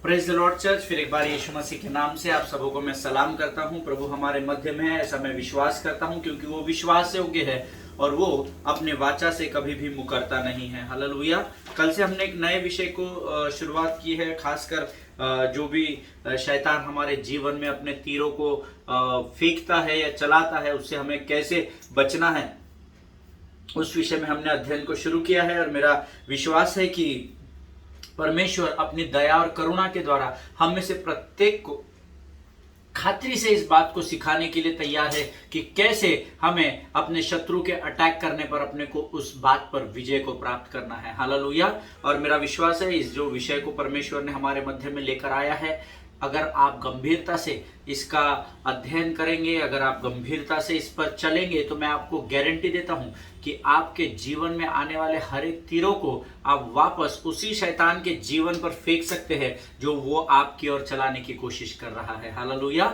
Praise the Lord church. फिर एक बार यीशु मसीह के नाम से आप सबों को मैं सलाम करता हूं। प्रभु हमारे मध्य में है, ऐसा मैं विश्वास करता हूं, क्योंकि वो विश्वास योग्य है और वो अपने वाचा से कभी भी मुकरता नहीं है। हालेलुया। कल से हमने एक नए विषय को शुरुआत की है, खासकर जो भी शैतान हमारे जीवन में अपने तीरों को फेंकता है या चलाता है, उससे हमें कैसे बचना है, उस विषय में हमने अध्ययन को शुरू किया है। और मेरा विश्वास है कि परमेश्वर अपनी दया और करुणा के द्वारा हम में से प्रत्येक को खातिर से इस बात को सिखाने के लिए तैयार है कि कैसे हमें अपने शत्रु के अटैक करने पर अपने को उस बात पर विजय को प्राप्त करना है। हालेलुया। और मेरा विश्वास है इस जो विषय को परमेश्वर ने हमारे मध्य में लेकर आया है, अगर आप गंभीरता से इसका अध्ययन करेंगे, अगर आप गंभीरता से इस पर चलेंगे, तो मैं आपको गारंटी देता हूं कि आपके जीवन में आने वाले हर एक तीरों को आप वापस उसी शैतान के जीवन पर फेंक सकते हैं जो वो आपकी ओर चलाने की कोशिश कर रहा है। हालेलुया।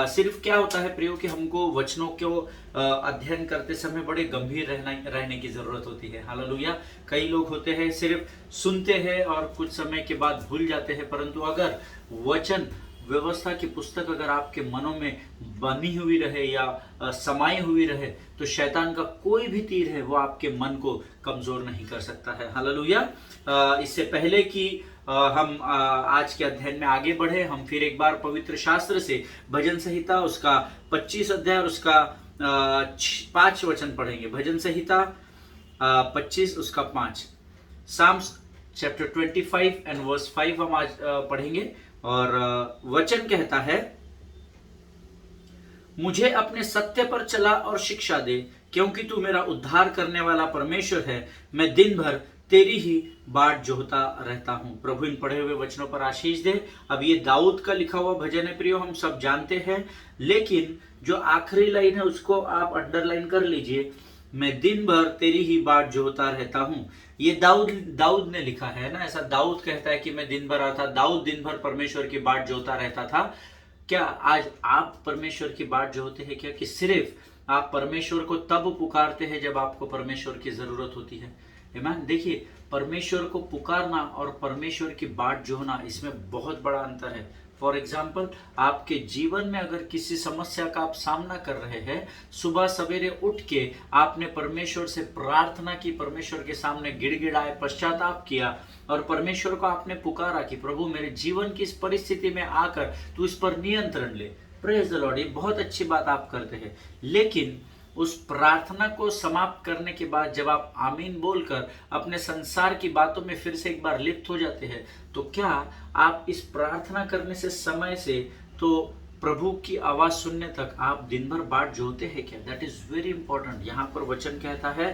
सिर्फ क्या होता है प्रियो कि हमको वचनों को अध्ययन करते समय बड़े गंभीर रहने की जरूरत होती है। हालेलुया। कई लोग होते हैं सिर्फ सुनते हैं और कुछ समय के बाद भूल जाते हैं, परंतु अगर वचन व्यवस्था की पुस्तक अगर आपके मनों में बनी हुई रहे या समाई हुई रहे, तो शैतान का कोई भी तीर है वो आपके मन को कमजोर नहीं कर सकता है। हालेलुया। इससे पहले कि हम आज के अध्ययन में आगे बढ़े, हम फिर एक बार पवित्र शास्त्र से भजन संहिता उसका 25 अध्याय और उसका 5 वचन पढ़ेंगे। भजन संहिता 25 उसका 5, साम्स चैप्टर 25 एंड वर्स 5 हम आज पढ़ेंगे। और वचन कहता है, मुझे अपने सत्य पर चला और शिक्षा दे, क्योंकि तू मेरा उद्धार करने वाला परमेश्वर है। मैं दिन भर तेरी ही बाट जोहता रहता हूं। प्रभु इन पढ़े हुए वचनों पर आशीष दे। अब ये दाऊद का लिखा हुआ भजन है प्रियो, हम सब जानते हैं, लेकिन जो आखिरी लाइन है उसको आप अंडरलाइन कर लीजिए। मैं दिन भर तेरी ही बाट जोहता रहता हूं। ये दाऊद ने लिखा है ना, ऐसा दाऊद कहता है कि मैं दिन भर, अर्थात दाऊद दिन भर परमेश्वर की बाट जोहता रहता था। क्या आज आप परमेश्वर की बाट जोहते हैं क्या, कि सिर्फ आप परमेश्वर को तब पुकारते हैं जब आपको परमेश्वर की जरूरत होती है? आमीन। देखिए, परमेश्वर को पुकारना और परमेश्वर की बाट जोहना, इसमें बहुत बड़ा अंतर है। फॉर एग्जाम्पल, आपके जीवन में अगर किसी समस्या का आप सामना कर रहे हैं, सुबह सवेरे उठ के आपने परमेश्वर से प्रार्थना की, परमेश्वर के सामने गिड़गिड़ाए, पश्चाताप किया और परमेश्वर को आपने पुकारा कि प्रभु मेरे जीवन की इस परिस्थिति में आकर तू इस पर नियंत्रण ले। Praise the Lord. ये बहुत अच्छी बात आप करते हैं, लेकिन उस प्रार्थना को समाप्त करने के बाद जब आप आमीन बोलकर अपने संसार की बातों में फिर से एक बार लिप्त हो जाते हैं, तो क्या आप इस प्रार्थना करने से समय से तो प्रभु की आवाज सुनने तक आप दिन भर बाट जोहते हैं क्या? That is very important. यहां पर वचन कहता है,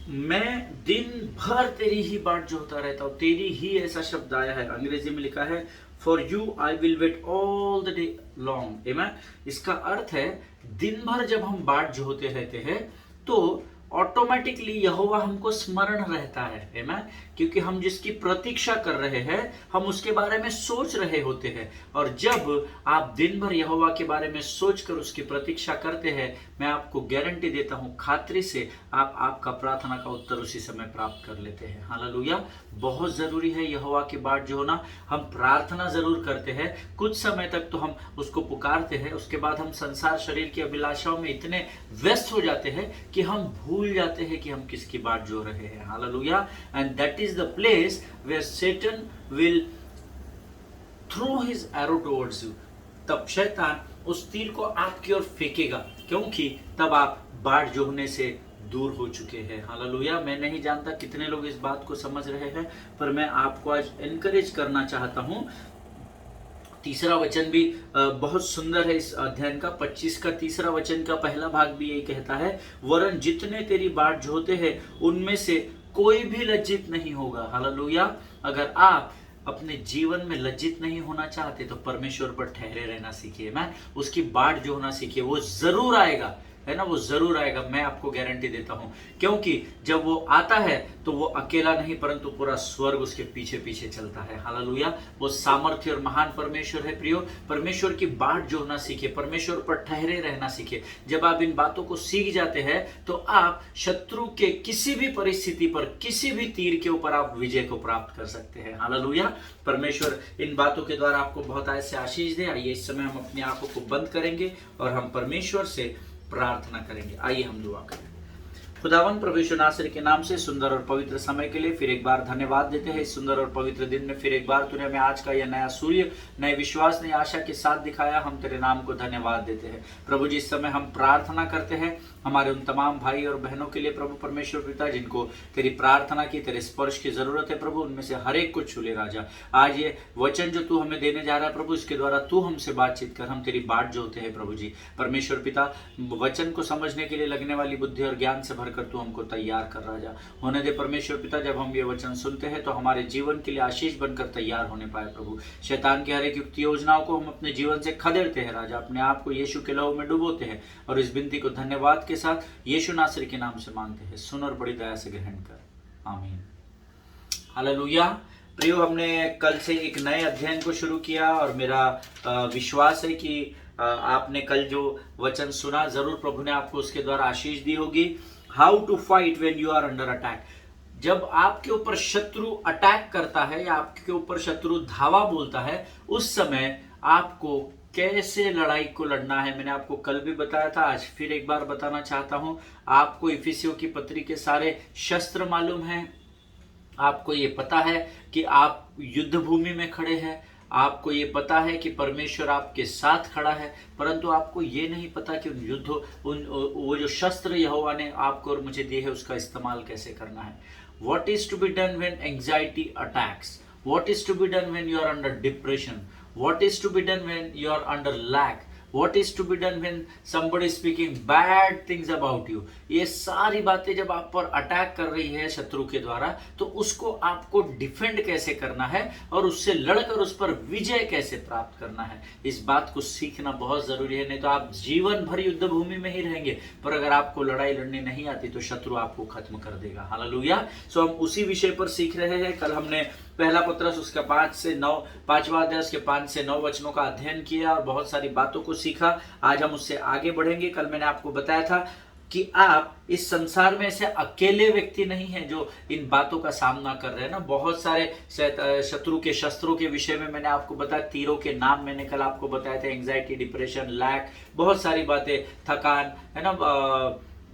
मैं दिन भर तेरी ही बाट जोहता रहता हूं। तेरी ही ऐसा शब्द आया है, अंग्रेजी में लिखा है, for you I will wait all the day long. आमीन। इसका अर्थ है, दिन भर जब हम बाट जोहते रहते हैं तो ऑटोमेटिकली यहोवा हमको स्मरण रहता है। आमीन। क्योंकि हम जिसकी प्रतीक्षा कर रहे हैं, हम उसके बारे में सोच रहे होते हैं। और जब आप दिन भर यहोवा के बारे में सोचकर उसकी प्रतीक्षा करते हैं, मैं आपको गारंटी देता हूं, खातिर से आप आपका प्रार्थना का उत्तर उसी समय प्राप्त कर लेते हैं। हालेलुया। बहुत जरूरी है यहोवा की बाट जो होना। हम प्रार्थना जरूर करते हैं, कुछ समय तक तो हम उसको पुकारते हैं, उसके बाद हम संसार शरीर की अभिलाषाओं में इतने व्यस्त हो जाते हैं कि हम भूल जाते हैं कि हम किसकी बाट जो रहे हैं। Hallelujah. And that is the place where Satan will throw his arrow towards you. तब शैतान उस तीर को आपकी ओर फेंकेगा, क्योंकि तब आप बाट जोहने से दूर हो चुके हैं। हालेलुया। मैं नहीं जानता कितने लोग इस बात को समझ रहे हैं, पर मैं आपको आज एनकरेज करना चाहता हूं। तीसरा वचन भी बहुत सुंदर है इस अध्ययन का। 25 का तीसरा वचन का पहला भाग भी यही कहता है, वरन जितने तेरी बाट जोहते हैं उनमें से कोई भी लज्जित नहीं होगा। हालेलुया। अगर आप अपने जीवन में लज्जित नहीं होना चाहते तो परमेश्वर पर ठहरे रहना सीखिए। मैं उसकी बाट जोहना सीखिए, वो जरूर आएगा। है ना, वो जरूर आएगा, मैं आपको गारंटी देता हूं। क्योंकि जब वो आता है तो वो अकेला नहीं परंतु पूरा स्वर्ग उसके पीछे पीछे चलता है। हालेलुया। वो सामर्थ्य और महान परमेश्वर है प्रियो। परमेश्वर की बाट जोड़ना सीखे, परमेश्वर पर ठहरे रहना सीखे। जब आप इन बातों को सीख जाते हैं तो आप शत्रु के किसी भी परिस्थिति पर, किसी भी तीर के ऊपर आप विजय को प्राप्त कर सकते हैं। हालेलुया। परमेश्वर इन बातों के द्वारा आपको बहुत ऐसे आशीष दे। आइए इस समय हम अपनी आंखों को बंद करेंगे और हम परमेश्वर से प्रार्थना करेंगे। आइए हम दुआ करें। खुदावन प्रभु यीशु नासरी के नाम से सुंदर और पवित्र समय के लिए फिर एक बार धन्यवाद देते हैं। इस सुंदर और पवित्र दिन में फिर एक बार तूने हमें आज का यह नया सूर्य, नए विश्वास, नई आशा के साथ दिखाया। हम तेरे नाम को धन्यवाद देते हैं प्रभु जी। इस समय हम प्रार्थना करते हैं हमारे उन तमाम भाई और बहनों के लिए प्रभु परमेश्वर पिता, जिनको तेरी प्रार्थना की, तेरे स्पर्श की जरूरत है प्रभु। उनमें से हर एक को छू ले राजा। आज ये वचन जो तू हमें देने जा रहा है प्रभु, इसके द्वारा तू हमसे बातचीत कर, हम तेरी बाट जोते हैं प्रभु जी। परमेश्वर पिता, वचन को समझने के लिए लगने वाली बुद्धि और ज्ञान से भरकर तू हमको तैयार कर राजा। होने दे परमेश्वर पिता, जब हम ये वचन सुनते हैं तो हमारे जीवन के लिए आशीष बनकर तैयार होने पाए प्रभु। शैतान की हर एक युक्ति योजनाओं को हम अपने जीवन से खदेड़ते हैं राजा। अपने आप को यीशु के लहू में डुबोते हैं और इस विनती को धन्यवाद के साथ यीशु नासरी के नाम से मांगते हैं। सुन और बड़ी दया से ग्रहण कर, आमीन। हालेलुया। प्रियो, हमने कल से एक नए अध्ययन को शुरू किया और मेरा विश्वास है कि आपने कल जो वचन सुना जरूर प्रभु ने आपको उसके द्वारा आशीष दी होगी। How to fight when you are under attack. जब आपके ऊपर शत्रु अटैक करता है या आपके ऊपर शत्रु धावा बोलता है, उस समय आपको कैसे लड़ाई को लड़ना है मैंने आपको कल भी बताया था, आज फिर एक बार बताना चाहता हूं। आपको इफिसियों की पत्री के सारे शस्त्र मालूम हैं। आपको ये पता है कि आप युद्ध भूमि में खड़े हैं। आपको ये पता है कि परमेश्वर आपके साथ खड़ा है, परंतु आपको ये नहीं पता कि वो जो शस्त्र यहोवा ने आपको और मुझे दिए है उसका इस्तेमाल कैसे करना है। What is to be done when anxiety attacks? What is to be done when you are under depression? What is to be done when you are under lack? What is to be done when somebody is speaking bad things about you? ये सारी बातें जब आप पर attack कर रही है शत्रु के द्वारा, तो उसको आपको डिफेंड कैसे करना है और उससे लड़कर उस पर विजय कैसे प्राप्त करना है, इस बात को सीखना बहुत जरूरी है। नहीं तो आप जीवन भर युद्ध भूमि में ही रहेंगे, पर अगर आपको लड़ाई लड़नी नहीं आती तो शत्रु आपको खत्म कर देगा। हालेलुया। सो हम उसी विषय पर सीख रहे हैं। कल हमने पहला पत्रस उसका 5 से 9, 5वां अध्याय उसके 5 से 9 वचनों का अध्ययन किया और बहुत सारी बातों को सीखा। आज हम उससे आगे बढ़ेंगे। कल मैंने आपको बताया था कि आप इस संसार में ऐसे अकेले व्यक्ति नहीं हैं जो इन बातों का सामना कर रहे हैं ना। बहुत सारे शत्रु के शस्त्रों के विषय में मैंने आपको बताया, तीरों के नाम मैंने कल आपको बताए थे, एंजाइटी, डिप्रेशन, लैक, बहुत सारी बातें, थकान, है ना,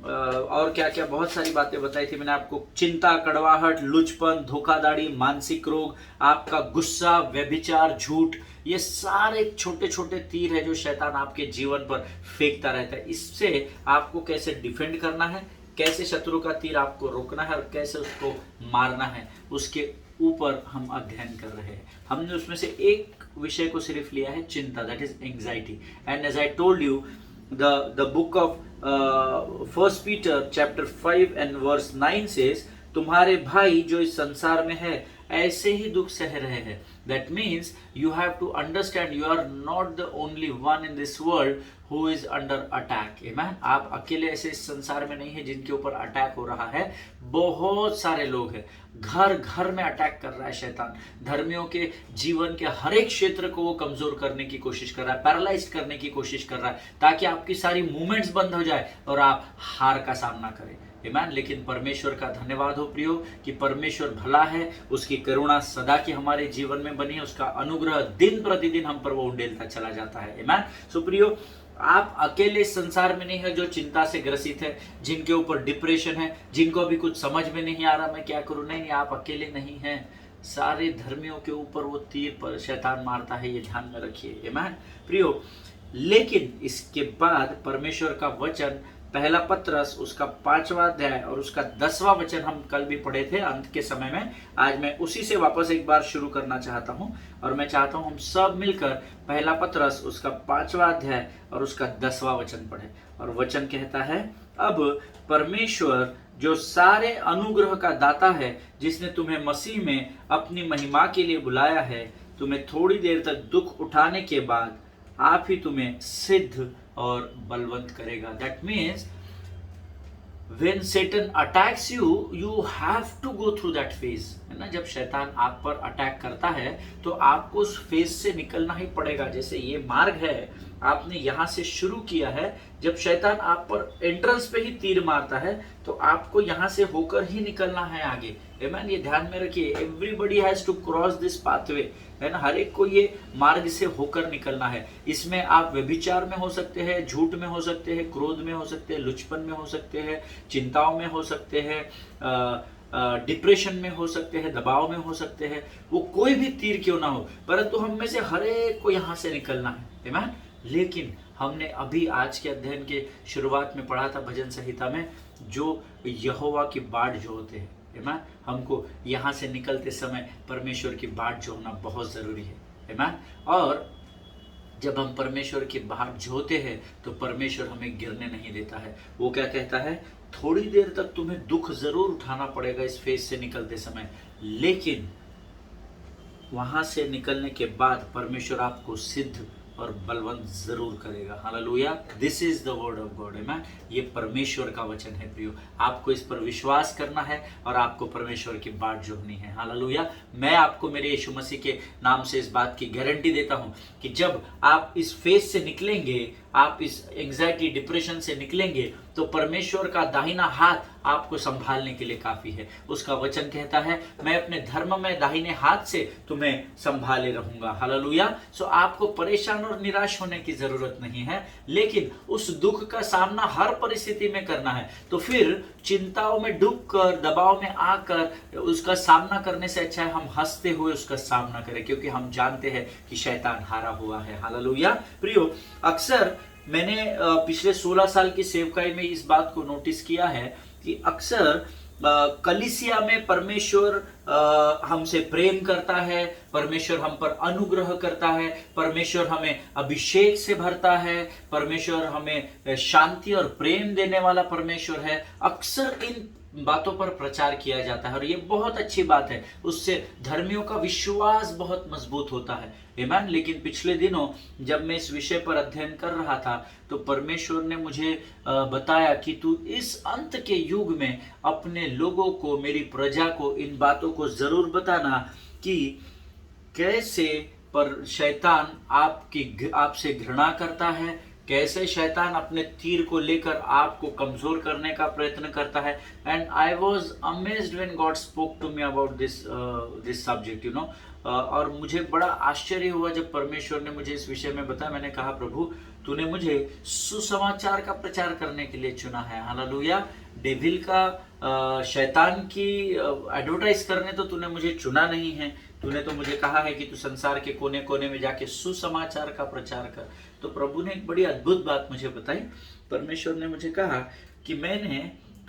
और क्या क्या बहुत सारी बातें बताई थी मैंने आपको। चिंता, कड़वाहट, लुचपन, धोखाधड़ी, मानसिक रोग, आपका गुस्सा, व्यभिचार, झूठ, ये सारे छोटे छोटे तीर है जो शैतान आपके जीवन पर फेंकता रहता है। इससे आपको कैसे डिफेंड करना है, कैसे शत्रु का तीर आपको रोकना है और कैसे उसको मारना है, उसके ऊपर हम अध्ययन कर रहे हैं। हमने उसमें से एक विषय को सिर्फ लिया है, चिंता, that is anxiety. And as I told you, the book of 1 Peter chapter 5 and verse 9 says, तुम्हारे भाई जो इस संसार में है ऐसे ही दुख सह रहे हैं। That means you have to understand you are not the only one in this world who is under attack. Amen? आप अकेले ऐसे इस संसार में नहीं है जिनके ऊपर अटैक हो रहा है। बहुत सारे लोग हैं, घर घर में अटैक कर रहा है शैतान। धर्मियों के जीवन के हर एक क्षेत्र को वो कमजोर करने की कोशिश कर रहा है, पैरालाइज करने की कोशिश कर रहा है, ताकि आपकी सारी मूवमेंट्स बंद हो जाए और आप हार का सामना करें। आमीन। लेकिन परमेश्वर का धन्यवाद हो प्रियो कि परमेश्वर भला है, उसकी करुणा सदा की हमारे जीवन में बनी है, उसका अनुग्रह दिन प्रतिदिन हम पर वो उंडेलता चला जाता है। आमीन। सो प्रियो, आप अकेले संसार में नहीं है जो चिंता से ग्रसित है, जिनके ऊपर डिप्रेशन है, जिनको अभी कुछ समझ में नहीं आ रहा मैं क्या करूं। नहीं, आप अकेले नहीं हैं। सारे धर्मियों के ऊपर वो तीर पर शैतान मारता है, ये ध्यान में रखिए। आमीन प्रियो। लेकिन इसके बाद परमेश्वर का वचन, पहला पत्रस उसका 5वां अध्याय और उसका 10वां वचन हम कल भी पढ़े थे अंत के समय में। आज मैं उसी से वापस एक बार शुरू करना चाहता हूं और मैं चाहता हूं हम सब मिलकर पहला पत्रस उसका 5वां अध्याय और उसका 10वां वचन पढ़े। और वचन कहता है, अब परमेश्वर जो सारे अनुग्रह का दाता है, जिसने तुम्हें मसीह में अपनी महिमा के लिए बुलाया है, तुम्हें थोड़ी देर तक दुख उठाने के बाद आप ही तुम्हें सिद्ध और बलवंत करेगा। That means when Satan attacks you, you have to go through that phase, है ना। जब शैतान आप पर अटैक करता है तो आपको उस फेज से निकलना ही पड़ेगा। जैसे ये मार्ग है, आपने यहाँ से शुरू किया है, जब शैतान आप पर एंट्रेंस पे ही तीर मारता है तो आपको यहाँ से होकर ही निकलना है आगे। आमीन। ये ध्यान में रखिए, everybody has to cross this pathway, है ना। हर एक को ये मार्ग से होकर निकलना है। इसमें आप व्यभिचार में हो सकते हैं, झूठ में हो सकते हैं, क्रोध में हो सकते हैं, लुचपन में हो सकते हैं, चिंताओं में हो सकते हैं, डिप्रेशन में हो सकते हैं, दबाव में हो सकते हैं। वो कोई भी तीर क्यों ना हो, परंतु हम में से हर एक को यहाँ से निकलना है। आमीन। लेकिन हमने अभी आज के अध्ययन के शुरुआत में पढ़ा था भजन संहिता में, जो यहोवा की बाट जो होते हैं, आमीन, हमको यहाँ से निकलते समय परमेश्वर की बाट जोहना बहुत जरूरी है। आमीन। और जब हम परमेश्वर की बाट जोहते हैं तो परमेश्वर हमें गिरने नहीं देता है। वो क्या कहता है, थोड़ी देर तक तुम्हें दुख जरूर उठाना पड़ेगा इस फेज से निकलते समय, लेकिन वहां से निकलने के बाद परमेश्वर आपको सिद्ध और बलवंत जरूर करेगा। Hallelujah. This is the word of God. आमीन। ये परमेश्वर का वचन है प्रियो। आपको इस पर विश्वास करना है और आपको परमेश्वर की बाट जोड़नी है। हालेलुया। मैं आपको मेरे यीशु मसीह के नाम से इस बात की गारंटी देता हूं कि जब आप इस फेज से निकलेंगे, आप इस एंजाइटी डिप्रेशन से निकलेंगे, तो परमेश्वर का दाहिना हाथ आपको संभालने के लिए काफी है। उसका वचन कहता है, मैं अपने धर्म में दाहिने हाथ से तुम्हें संभाले रहूंगा। हालेलुया। सो आपको परेशान और निराश होने की जरूरत नहीं है, लेकिन उस दुख का सामना हर परिस्थिति में करना है। तो फिर चिंताओं में डूबकर, दबाव में आकर उसका सामना करने से अच्छा है हम हंसते हुए उसका सामना करें, क्योंकि हम जानते हैं कि शैतान हारा हुआ है। हालेलुया। प्रियो, अक्सर मैंने पिछले 16 साल की सेवकाई में इस बात को नोटिस किया है कि अक्सर कलीसिया में परमेश्वर हमसे प्रेम करता है, परमेश्वर हम पर अनुग्रह करता है, परमेश्वर हमें अभिषेक से भरता है, परमेश्वर हमें शांति और प्रेम देने वाला परमेश्वर है। अक्सर इन बातों पर प्रचार किया जाता है और ये बहुत अच्छी बात है। उससे धर्मियों का विश्वास बहुत मजबूत होता है। आमीन। लेकिन पिछले दिनों जब मैं इस विषय पर अध्ययन कर रहा था तो परमेश्वर ने मुझे बताया कि तू इस अंत के युग में अपने लोगों को, मेरी प्रजा को इन बातों को जरूर बताना कि कैसे पर शैतान आपसे घृणा करता है, कैसे शैतान अपने तीर को लेकर आपको कमजोर करने का प्रयत्न करता है। And I was amazed when God spoke to me about this subject, you know. और मुझे बड़ा आश्चर्य हुआ जब परमेश्वर ने मुझे इस विषय में बताया। मैंने कहा, प्रभु तूने मुझे सुसमाचार का प्रचार करने के लिए चुना है। हालेलुया। डेविल का, शैतान की एडवर्टाइज करने तो तूने मुझे चुना नहीं है। तूने तो मुझे कहा है कि तू संसार के कोने कोने में जाके सुसमाचार का प्रचार कर। तो प्रभु ने एक बड़ी अद्भुत बात मुझे बताई। परमेश्वर ने मुझे कहा कि मैंने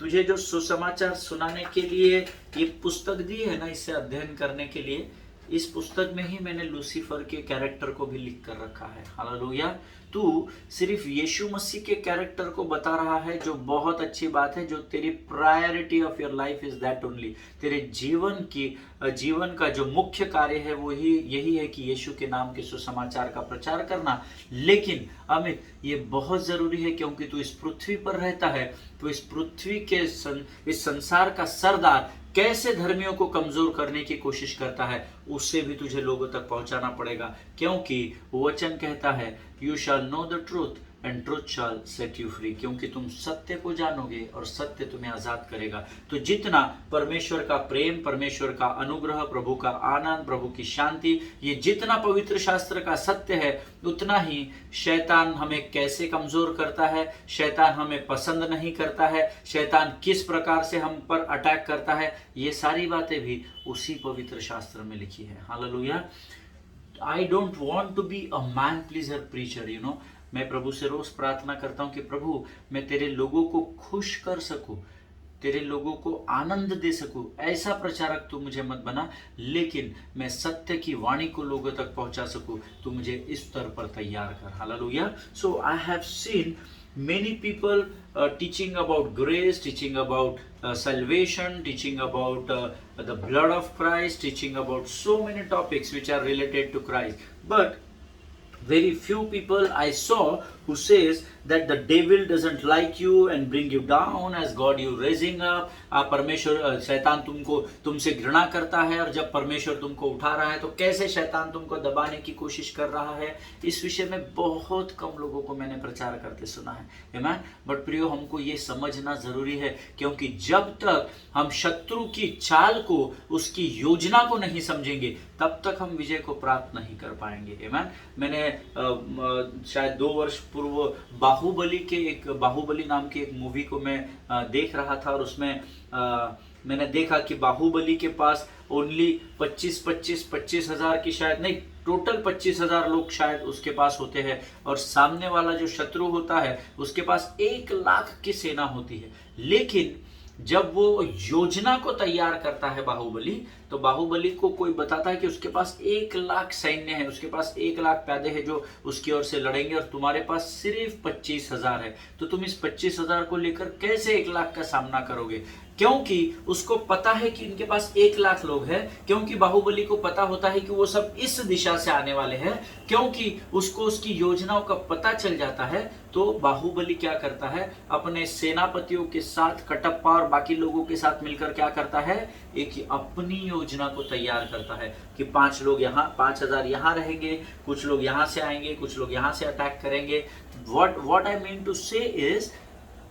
तुझे जो सुसमाचार सुनाने के लिए ये पुस्तक दी है ना, इससे अध्ययन करने के लिए, इस पुस्तक में ही मैंने लूसीफर के कैरेक्टर को भी लिख कर रखा है। हालेलुया। तू सिर्फ यीशु मसीह के कैरेक्टर को बता रहा है, जो बहुत अच्छी बात है। जो तेरी priority of your life is that only. तेरे जीवन का जो मुख्य कार्य है वो यही है कि यीशु के नाम के सुसमाचार का प्रचार करना। लेकिन अमित, ये बहुत जरूरी है क्योंकि तू इस पृथ्वी पर रहता है। तो इस पृथ्वी के इस संसार का सरदार कैसे धर्मियों को कमजोर करने की कोशिश करता है, उससे भी तुझे लोगों तक पहुंचाना पड़ेगा। क्योंकि वचन कहता है, you shall know the truth and truth shall set you free. क्योंकि तुम सत्य को जानोगे और सत्य तुम्हें आजाद करेगा। तो जितना परमेश्वर का प्रेम, परमेश्वर का अनुग्रह, प्रभु का आनंद, प्रभु की शांति, ये जितना पवित्र शास्त्र का सत्य है, उतना ही शैतान हमें कैसे कमजोर करता है, शैतान हमें पसंद नहीं करता है, शैतान किस प्रकार से हम पर अटैक करता है, ये सारी बातें भी उसी पवित्र शास्त्र में लिखी है। Hallelujah. I don't want to be a man pleaser preacher, you know। मैं प्रभु से रोज प्रार्थना करता हूं कि प्रभु मैं तेरे लोगों को खुश कर सकूं, तेरे लोगों को आनंद दे सकूं। ऐसा प्रचारक तू मुझे मत बना, लेकिन मैं सत्य की वाणी को लोगों तक पहुंचा सकूं। तू मुझे इस स्तर पर तैयार कर। Hallelujah. So I have seen many people teaching about grace, teaching about salvation, teaching about the blood of Christ, teaching about so many topics which are related to Christ. But very few people I saw who says that the devil doesn't like you and bring you down as God you raising up. परमेश्वर शैतान तुमसे घृणा करता है, और जब परमेश्वर तुमको उठा रहा है तो कैसे शैतान तुमको दबाने की कोशिश कर रहा है, इस विषय में बहुत कम लोगों को मैंने प्रचार करते सुना है। आमीन। बट प्रियो, हमको ये समझना जरूरी है, क्योंकि जब तक हम शत्रु की चाल को, उसकी योजना को नहीं समझेंगे, तब तक हम विजय को प्राप्त नहीं कर पाएंगे। आमीन। मैंने शायद 2 वर्ष पूर्व बाहुबली नाम की एक मूवी को मैं देख रहा था, और उसमें मैंने देखा कि बाहुबली के पास ओनली 25 हजार की, शायद नहीं, टोटल 25,000 लोग शायद उसके पास होते हैं, और सामने वाला जो शत्रु होता है उसके पास 1 लाख की सेना होती है। लेकिन जब वो योजना को तैयार करता है बाहुबली, तो बाहुबली को कोई बताता है कि उसके पास 1 लाख सैन्य है, उसके पास 1 लाख प्यादे हैं जो उसकी ओर से लड़ेंगे, और तुम्हारे पास सिर्फ 25,000 है। तो तुम इस 25,000 को लेकर कैसे 1 लाख का सामना करोगे? क्योंकि उसको पता है कि इनके पास 1 लाख लोग हैं, क्योंकि बाहुबली को पता होता है कि वो सब इस दिशा से आने वाले हैं, क्योंकि उसको उसकी योजनाओं का पता चल जाता है। तो बाहुबली क्या करता है, अपने सेनापतियों के साथ, कटप्पा और बाकी लोगों के साथ मिलकर क्या करता है, एक अपनी योजना को तैयार करता है कि 5 लोग यहाँ, 5,000 यहाँ रहेंगे, कुछ लोग यहाँ से आएंगे, कुछ लोग यहाँ से अटैक करेंगे। व्हाट आई मीन टू से इज,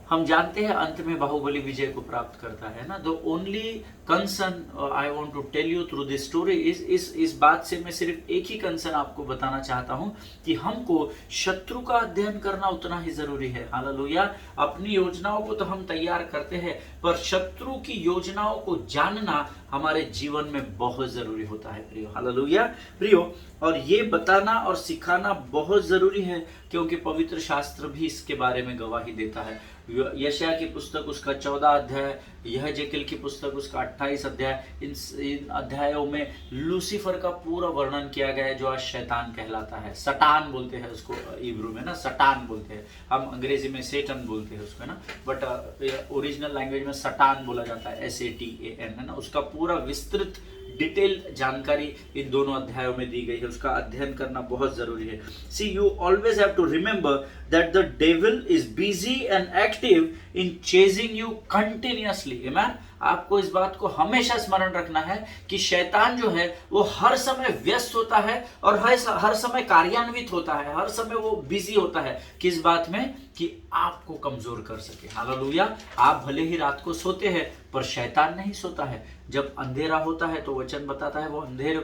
हम जानते हैं अंत में बाहुबली विजय को प्राप्त करता है ना। The only concern I want to tell you through this story इस बात से मैं सिर्फ एक ही कंसर्न आपको बताना चाहता हूं कि हमको शत्रु का अध्ययन करना उतना ही जरूरी है। हालेलुया। अपनी योजनाओं को तो हम तैयार करते हैं, पर शत्रु की योजनाओं को जानना हमारे जीवन में बहुत जरूरी होता है प्रियो। हालेलुया प्रियो, और ये बताना और सिखाना बहुत जरूरी है, क्योंकि पवित्र शास्त्र भी इसके बारे में गवाही देता है। यशायाह की पुस्तक उसका 14 अध्याय, यहेजकेल की पुस्तक उसका 28 अध्याय, इन अध्यायों में लूसीफर का पूरा वर्णन किया गया है, जो आज शैतान कहलाता है। सटान बोलते हैं उसको इब्रू में ना, सटान बोलते हैं, हम अंग्रेजी में सेटन बोलते हैं उसको ना, बट ओरिजिनल लैंग्वेज में सटान बोला जाता है, SATAN है ना। उसका पूरा विस्तृत डिटेल जानकारी इन दोनों अध्यायों में दी गई है, उसका अध्ययन करना बहुत जरूरी है। See you always have to remember that the devil is busy and active in chasing you continuously. आमीन। आपको इस बात को हमेशा स्मरण रखना है कि शैतान जो है वो हर समय व्यस्त होता है और हर समय कार्यान्वित होता है, हर समय वो बिजी होता है। किस बात में? कि आपको कमजोर कर सके। हालेलुया। आप भले ही रात को सोते हैं, पर शैतान नहीं सोता है। जब अंधेरा होता है तो वचन बताता है वो अंधेर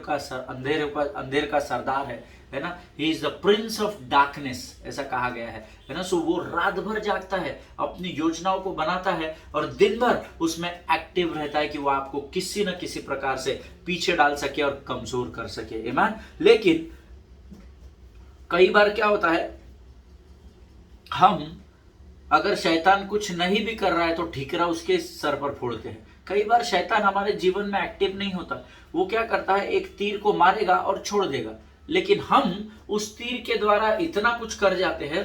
का सरदार है ना। He is the Prince of darkness, ऐसा कहा गया है ना। सो वो रात भर जागता है, अपनी योजनाओं को बनाता है, और दिन भर उसमें एक्टिव रहता है कि वो आपको किसी न किसी प्रकार से पीछे डाल सके और कमजोर कर सके। आमीन। लेकिन कई बार क्या होता है, हम अगर शैतान कुछ नहीं भी कर रहा है तो ठीकरा उसके सर पर फोड़ते हैं। कई बार शैतान हमारे जीवन में एक्टिव नहीं होता, वो क्या करता है, एक तीर को मारेगा और छोड़ देगा, लेकिन हम उस तीर के द्वारा इतना कुछ कर जाते हैं,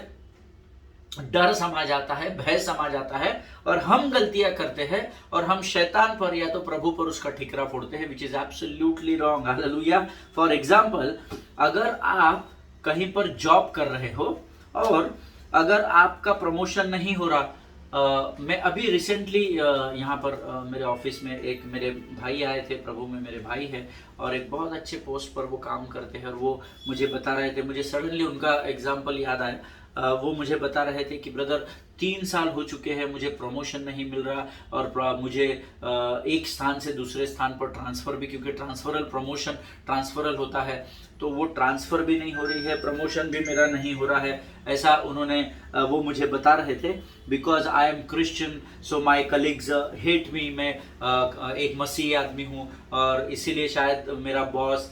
डर समा जाता है, भय समा जाता है, और हम गलतियां करते हैं, और हम शैतान पर या तो प्रभु पर उसका ठीकरा फोड़ते हैं, which is absolutely wrong. Hallelujah. For example, अगर आप कहीं पर जॉब कर रहे हो और अगर आपका प्रमोशन नहीं हो रहा, मैं अभी रिसेंटली यहाँ पर मेरे ऑफिस में एक मेरे भाई आए थे, प्रभु में मेरे भाई है, और एक बहुत अच्छे पोस्ट पर वो काम करते हैं, और वो मुझे बता रहे थे, मुझे सडनली उनका एग्जाम्पल याद आया। वो मुझे बता रहे थे कि ब्रदर 3 साल हो चुके हैं, मुझे प्रमोशन नहीं मिल रहा, और मुझे एक स्थान से दूसरे स्थान पर ट्रांसफ़र भी, क्योंकि प्रमोशन ट्रांसफरल होता है, तो वो ट्रांसफ़र भी नहीं हो रही है, प्रमोशन भी मेरा नहीं हो रहा है, ऐसा वो मुझे बता रहे थे। Because I am Christian, so my colleagues hate me, मैं एक मसीही आदमी हूँ, और इसीलिए शायद मेरा बॉस,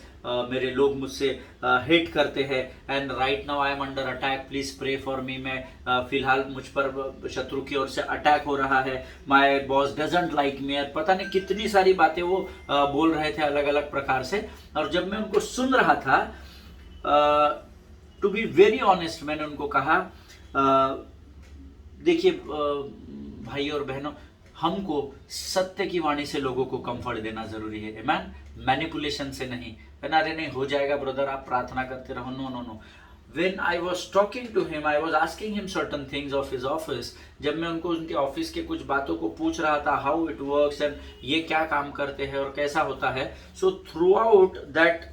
मेरे लोग मुझसे हेट करते हैं। And right now I am under attack, please pray for me. मैं फिलहाल मुझ पर शत्रु की ओर से अटैक हो रहा है। My boss doesn't like me. पता नहीं कितनी सारी बातें वो बोल रहे थे अलग अलग प्रकार से। और जब मैं उनको सुन रहा था, टू बी वेरी ऑनेस्ट, मैंने उनको कहा, देखिए भाई और बहनों, हमको सत्य की वाणी से लोगों को कंफर्ट देना जरूरी है। आमीन। मैनिपुलेशन से नहीं। अरे नहीं, हो जाएगा ब्रदर, आप प्रार्थना करते रहो। No no no. when I was talking to him, I was asking him certain things of his office. जब मैं उनको उनके ऑफिस के कुछ बातों को पूछ रहा था, how it works and ये क्या काम करते हैं और कैसा होता है. So throughout that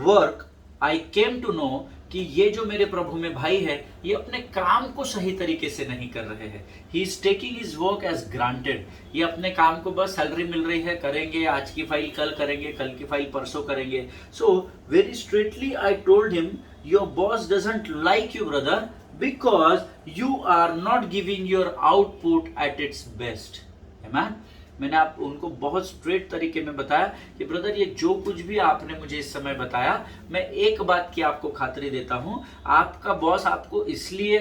work, I came to know कि ये जो मेरे प्रभु में भाई है, ये अपने काम को सही तरीके से नहीं कर रहे हैं. He is taking his work as granted. ये अपने काम को बस सैलरी मिल रही है, करेंगे, आज की फाइल कल करेंगे, कल की फाइल परसों करेंगे. So very straightly I told him, your boss doesn't like you brother because you are not giving your output at its best. आमेन. मैंने आप उनको बहुत स्ट्रेट तरीके में बताया कि ब्रदर, ये जो कुछ भी आपने मुझे इस समय बताया, मैं एक बात की आपको खातरी देता हूं, आपका बॉस आपको इसलिए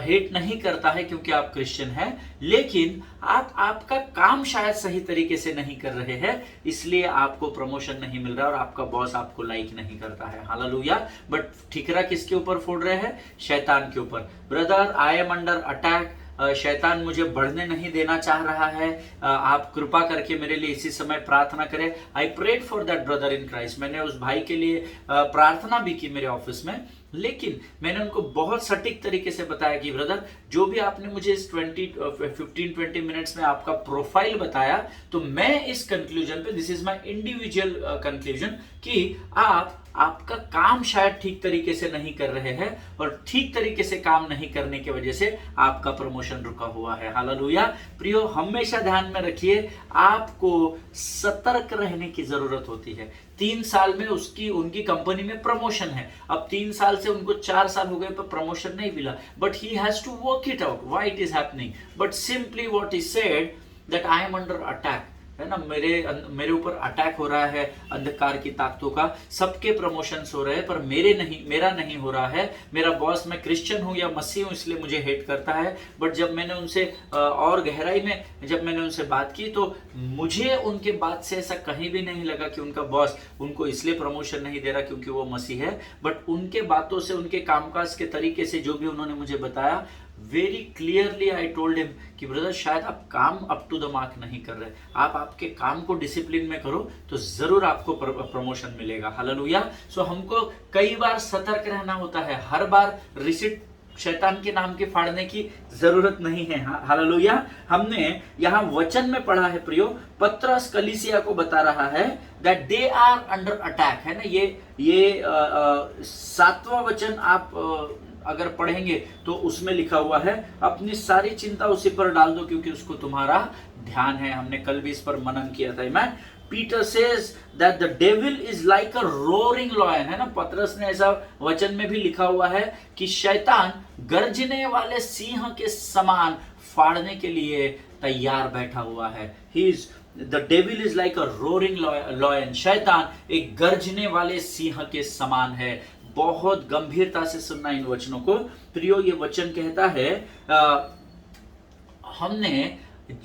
हेट नहीं करता है क्योंकि आप क्रिश्चियन हैं, लेकिन आप आपका काम शायद सही तरीके से नहीं कर रहे हैं, इसलिए आपको प्रमोशन नहीं मिल रहा और आपका बॉस आपको लाइक नहीं करता है. हालेलुया. बट ठिकरा किसके ऊपर फोड़ रहे हैं? शैतान के ऊपर. Brother, I am under attack. शैतान मुझे बढ़ने नहीं देना चाह रहा है. आप कृपा करके मेरे लिए इसी समय प्रार्थना करें. I prayed for that brother in Christ. मैंने उस भाई के लिए प्रार्थना भी की मेरे ऑफिस में, लेकिन मैंने उनको बहुत सटीक तरीके से बताया कि ब्रदर, जो भी आपने मुझे इस 15-20 मिनट्स में आपका प्रोफाइल बताया, तो मैं इस कंक्लूजन पे, this is my individual conclusion, कि आपका काम शायद ठीक तरीके से नहीं कर रहे हैं और ठीक तरीके से काम नहीं करने की वजह से आपका प्रमोशन रुका हुआ है. हालेलुया. प्रियो, हमेशा ध्यान में रखिए, आपको सतर्क रहने की जरूरत होती है. 3 साल में उनकी कंपनी में प्रमोशन है. अब 3 साल से उनको 4 साल हो गए पर प्रमोशन नहीं मिला. But he has to work it out why it is happening. But simply what he said that I am under attack. है ना, मेरे ऊपर अटैक हो रहा है अंधकार की ताकतों का. सबके प्रमोशंस हो रहे हैं पर मेरा नहीं हो रहा है. मेरा बॉस, मैं क्रिश्चियन हूं या मसीह हूं इसलिए मुझे हेट करता है. बट जब मैंने उनसे और गहराई में जब मैंने उनसे बात की, तो मुझे उनके बात से ऐसा कहीं भी नहीं लगा कि उनका बॉस उनको इसलिए प्रमोशन नहीं दे रहा क्योंकि वो मसीह है. बट उनके बातों से, उनके कामकाज के तरीके से, जो भी उन्होंने मुझे बताया, very clearly I told him कि ब्रदर, शायद आप काम अप टू द मार्क नहीं कर रहे. आप आपके काम को डिसिप्लिन में करो तो जरूर आपको प्रमोशन मिलेगा. हालेलुया. सो हमको कई बार सतर्क रहना होता है. हर बार रिसिट शैतान के नाम के फाड़ने की जरूरत नहीं है. हालेलुया. हमने यहाँ वचन में पढ़ा है प्रियो, पत्रस कलीसिया को बता रहा है that they are under attack. है ना, ये 7वां वचन आप अगर पढ़ेंगे तो उसमें लिखा हुआ है, अपनी सारी चिंता उसी पर डाल दो क्योंकि उसको तुम्हारा ध्यान है. हमने कल भी इस पर मनन किया था. Man, Peter says that the devil is like a roaring lion. है ना, पतरस ने ऐसा वचन में भी लिखा हुआ है कि शैतान गर्जने वाले सिंह के समान फाड़ने के लिए तैयार बैठा हुआ है. The devil is like a roaring lion. शैतान एक गर्जने वाले सिंह के समान है. बहुत गंभीरता से सुनना इन वचनों को प्रियो. ये वचन कहता है, हमने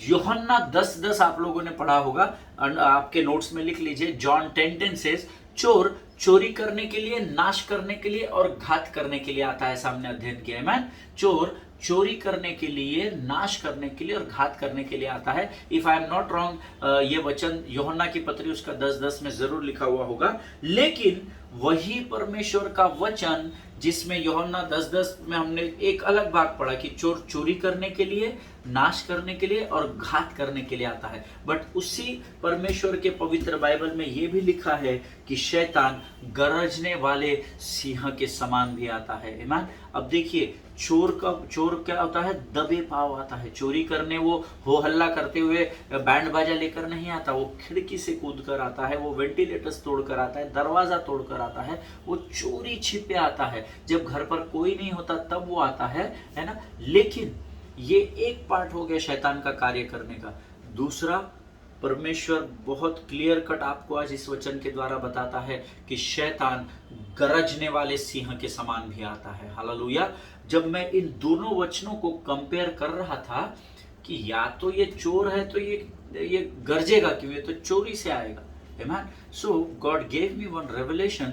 यूहन्ना 10:10 आप लोगों ने पढ़ा होगा, आपके नोट्स में लिख लीजिए. जॉन 10:10 सेज, चोर चोरी करने के लिए, नाश करने के लिए और घात करने के लिए आता है. ऐसा हमने अध्ययन किया है. मैन, चोर चोरी करने के लिए, नाश करने के लिए और घात करने के लिए आता है. If I am not wrong, ये वचन यूहन्ना की पत्री उसका 10:10 में जरूर लिखा हुआ होगा. लेकिन वही परमेश्वर का वचन जिसमें यूहन्ना 10:10 में हमने एक अलग भाग पढ़ा कि चोर चोरी करने के लिए, नाश करने के लिए और घात करने के लिए आता है. बट उसी परमेश्वर के पवित्र बाइबल में यह भी लिखा है कि शैतान गरजने वाले सिंह के समान भी आता है. ईमान. अब देखिए, चोर क्या होता है? दबे पाव आता है. चोरी करने वो हो हल्ला करते हुए बैंड बाजा लेकर नहीं आता. वो खिड़की से कूद कर आता है, वो वेंटिलेटर्स तोड़कर आता है, दरवाजा तोड़कर आता है. वो चोरी छिपे आता है. जब घर पर कोई नहीं होता तब वो आता है ना. लेकिन ये एक पार्ट हो गया शैतान का कार्य करने का. दूसरा, परमेश्वर बहुत क्लियर कट आपको आज इस वचन के द्वारा बताता है कि शैतान गरजने वाले सिंह के समान भी आता है. हालेलुया. जब मैं इन दोनों वचनों को कंपेयर कर रहा था कि या तो ये चोर है तो ये गरजेगा क्यों, ये तो चोरी से आएगा. Amen. So God gave me one revelation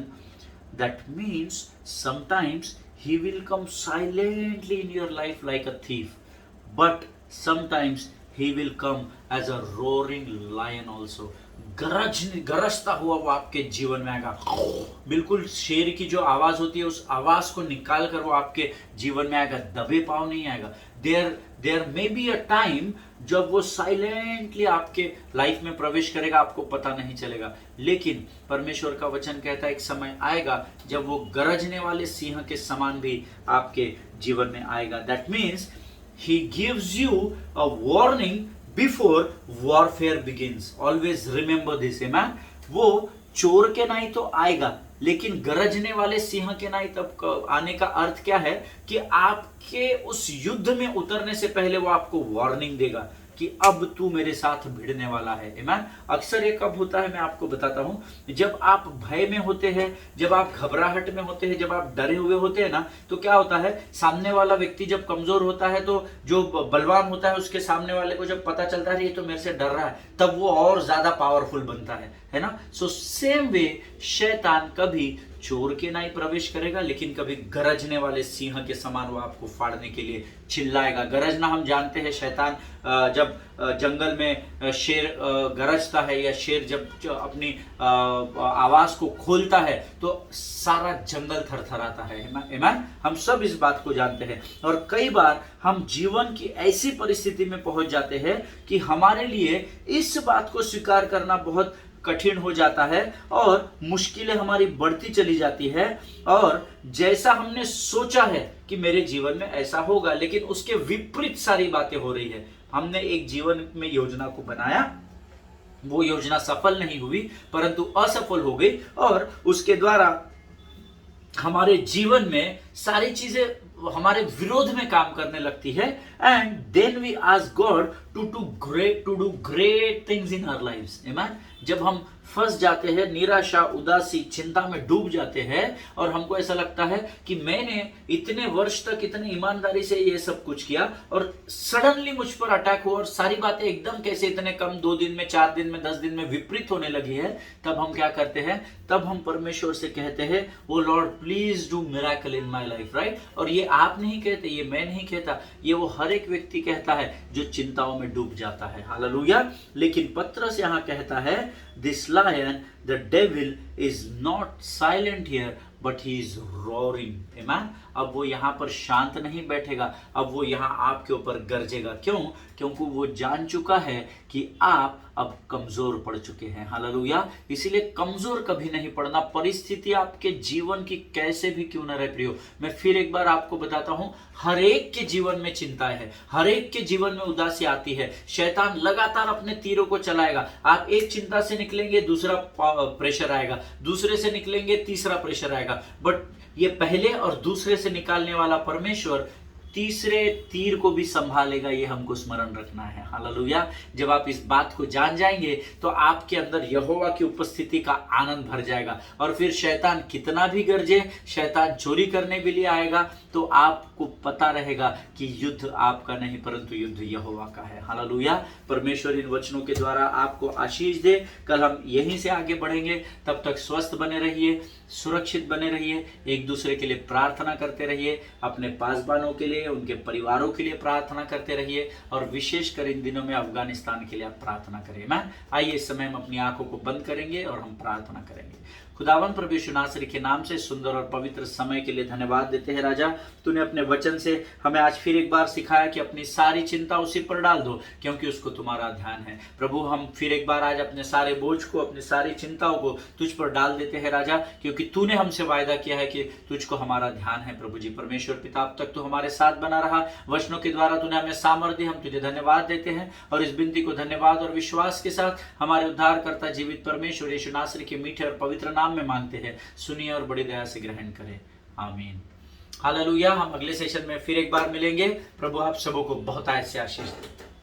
that means sometimes he will come silently in your life like a thief, but sometimes he will come as a roaring lion also. गरजता हुआ वो आपके जीवन में आएगा। बिल्कुल शेर की जो आवाज होती है उस आवाज को निकाल कर वो आपके जीवन में आएगा, दबे पांव नहीं आएगा। There may be a time जब वो साइलेंटली आपके लाइफ में प्रवेश करेगा, आपको पता नहीं चलेगा। लेकिन परमेश्वर का वचन कहता है एक समय आएगा जब वो गरजने वाले सिंह के समान भी आपके जीवन में आएगा। That means he gives you a warning before warfare begins. Always remember this, man. वो चोर के नहीं तो आएगा, लेकिन गरजने वाले सिंह के नहीं तब आने का अर्थ क्या है कि आपके उस युद्ध में उतरने से पहले वो आपको वार्निंग देगा कि अब तू मेरे साथ भिड़ने वाला है। आमीन। अक्सर ये कब होता है मैं आपको बताता हूं, जब आप भय में होते हैं, जब आप घबराहट में होते हैं, जब आप डरे हुए होते हैं ना, तो क्या होता है, सामने वाला व्यक्ति जब कमजोर होता है तो जो बलवान होता है उसके सामने वाले को जब पता चलता है ये तो मेरे से डर रहा है, तब वो और ज्यादा पावरफुल बनता है ना। सो सेम वे शैतान कभी चोर के नहीं प्रवेश करेगा, लेकिन कभी गरजने वाले सिंह के समान वो आपको फाड़ने के लिए चिल्लाएगा। गरजना हम जानते हैं, शैतान जब जंगल में शेर गरजता है या शेर जब अपनी आवाज को खोलता है तो सारा जंगल थरथराता है। आमीन। हम सब इस बात को जानते हैं। और कई बार हम जीवन की ऐसी परिस्थिति में पहुंच जाते हैं कि हमारे लिए इस बात को स्वीकार करना बहुत कठिन हो जाता है और मुश्किलें हमारी बढ़ती चली जाती है, और जैसा हमने सोचा है कि मेरे जीवन में ऐसा होगा, लेकिन उसके विपरीत सारी बातें हो रही है। हमने एक जीवन में योजना को बनाया, वो योजना सफल नहीं हुई परंतु असफल हो गई, और उसके द्वारा हमारे जीवन में सारी चीजें हमारे विरोध में काम करने लगती है। And then we ask God to do great things in our lives. आमीन। जब हम फंस जाते हैं, निराशा, उदासी, चिंता में डूब जाते हैं, और हमको ऐसा लगता है कि मैंने इतने वर्ष तक इतने ईमानदारी से ये सब कुछ किया और सडनली मुझ पर अटैक हुआ और सारी बातें एकदम कैसे इतने कम 2 दिन में, 4 दिन में, 10 दिन में विपरीत होने लगी है, तब हम क्या करते हैं, तब हम परमेश्वर से कहते हैं, oh lord please do miracle in my life, right. और ये आप नहीं कहते, ये मैं नहीं कहता, ये वो हर एक व्यक्ति कहता है जो चिंताओं में डूब जाता है। हालेलुया। लेकिन पत्रस यहां कहता है, this lion, the devil is not silent here but he is roaring. Amen. अब वो यहाँ पर शांत नहीं बैठेगा, अब वो यहाँ आपके ऊपर गरजेगा। क्यों? क्योंकि वो जान चुका है कि आप अब कमजोर पड़ चुके हैं। हालेलुया। इसीलिए कमजोर कभी नहीं पड़ना, परिस्थिति आपके जीवन की कैसे भी क्यों न रह रही हो। मैं फिर एक बार आपको बताता हूं, हर एक के जीवन में चिंता है, हर एक के जीवन में उदासी आती है। शैतान लगातार अपने तीरों को चलाएगा। आप एक चिंता से निकलेंगे, दूसरा प्रेशर आएगा, दूसरे से निकलेंगे, तीसरा प्रेशर आएगा। बट ये पहले और दूसरे से निकालने वाला परमेश्वर तीसरे तीर को भी संभालेगा, ये हमको स्मरण रखना है। हालेलुया। जब आप इस बात को जान जाएंगे तो आपके अंदर यहोवा की उपस्थिति का आनंद भर जाएगा, और फिर शैतान कितना भी गरजे, शैतान चोरी करने के लिए आएगा, तो आपको पता रहेगा कि युद्ध आपका नहीं परंतु युद्ध यहोवा का है। हालेलुया। परमेश्वर इन वचनों के द्वारा आपको आशीष दे। कल हम यहीं से आगे बढ़ेंगे। तब तक स्वस्थ बने रहिए, सुरक्षित बने रहिए, एक दूसरे के लिए प्रार्थना करते रहिए, अपने पासबानों के लिए, उनके परिवारों के लिए प्रार्थना करते रहिए, और विशेषकर इन दिनों में अफगानिस्तान के लिए आप प्रार्थना करिए। मैं आइए इस समय हम अपनी आंखों को बंद करेंगे और हम प्रार्थना करेंगे। खुदावन प्रभु यीशु नासरी के नाम से सुंदर और पवित्र समय के लिए धन्यवाद देते हैं। राजा, तूने अपने वचन से हमें आज फिर एक बार सिखाया कि अपनी सारी चिंता उसी पर डाल दो, क्योंकि उसको तुम्हारा ध्यान है। प्रभु, हम फिर एक बार आज अपने सारे बोझ को, अपनी सारी चिंताओं को तुझ पर डाल देते हैं राजा, क्योंकि तूने हमसे वायदा किया है कि तुझको हमारा ध्यान है। प्रभु जी परमेश्वर पिता, अब तक तू हमारे साथ बना रहा, वचनों के द्वारा तूने हमें सामर्थ्य, हम तुझे धन्यवाद देते हैं। और इस विनती को धन्यवाद और विश्वास के साथ हमारे उद्धारकर्ता जीवित परमेश्वर यीशु नासरी के मीठे और पवित्र नाम में मांगते हैं। सुनिए और बड़ी दया से ग्रहण करें। आमीन। हालेलुया। हम अगले सेशन में फिर एक बार मिलेंगे। प्रभु आप सबों को बहुत आशीष दे।